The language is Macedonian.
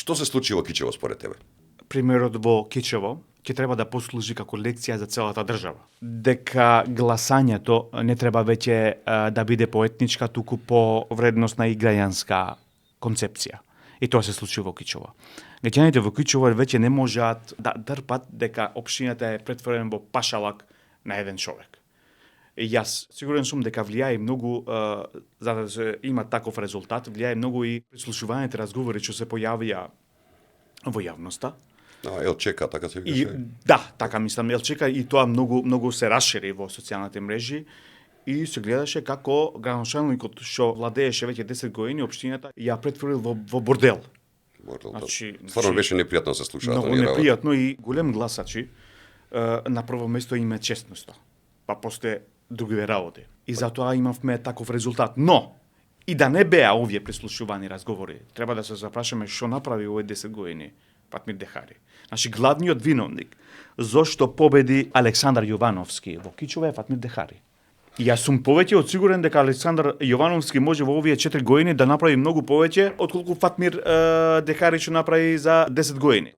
Што се случи во Кичево според тебе? Примерот во Кичево ќе треба да послужи како лекција за целата држава. Дека гласањето не треба веќе да биде поетничка, туку по вредностна и граѓанска концепција. И тоа се случи во Кичево. Граѓаните во Кичево веќе не можат да дрпат дека општината е претворена во пашалак на еден човек. И јас сигурен сум дека влијае многу, за да се има таков резултат, влијае многу и прислушуваните разговори што се појавија во јавноста. ЛЧК, така се И викаше? да, така мислам, ЛЧК, и тоа многу се расшири во социјалните мрежи и се гледаше како градоначалникот што владееше веќе 10 години општината ја претворил во бордел. Стварно беше непријатно да се слуша. Многу непријатно и голем гласачи на прво место име честноста. Па после други работи. И затоа имавме таков резултат. Но и да не беа овие прислушувани разговори, треба да се запрашаме што направи овие 10 години Фатмир Дехари. Значи главниот виновник зошто победи Александар Јовановски во Кичево е Фатмир Дехари. И јас сум повеќе од сигурен дека Александар Јовановски може во овие 4 години да направи многу повеќе отколку Фатмир Дехари што направи за 10 години.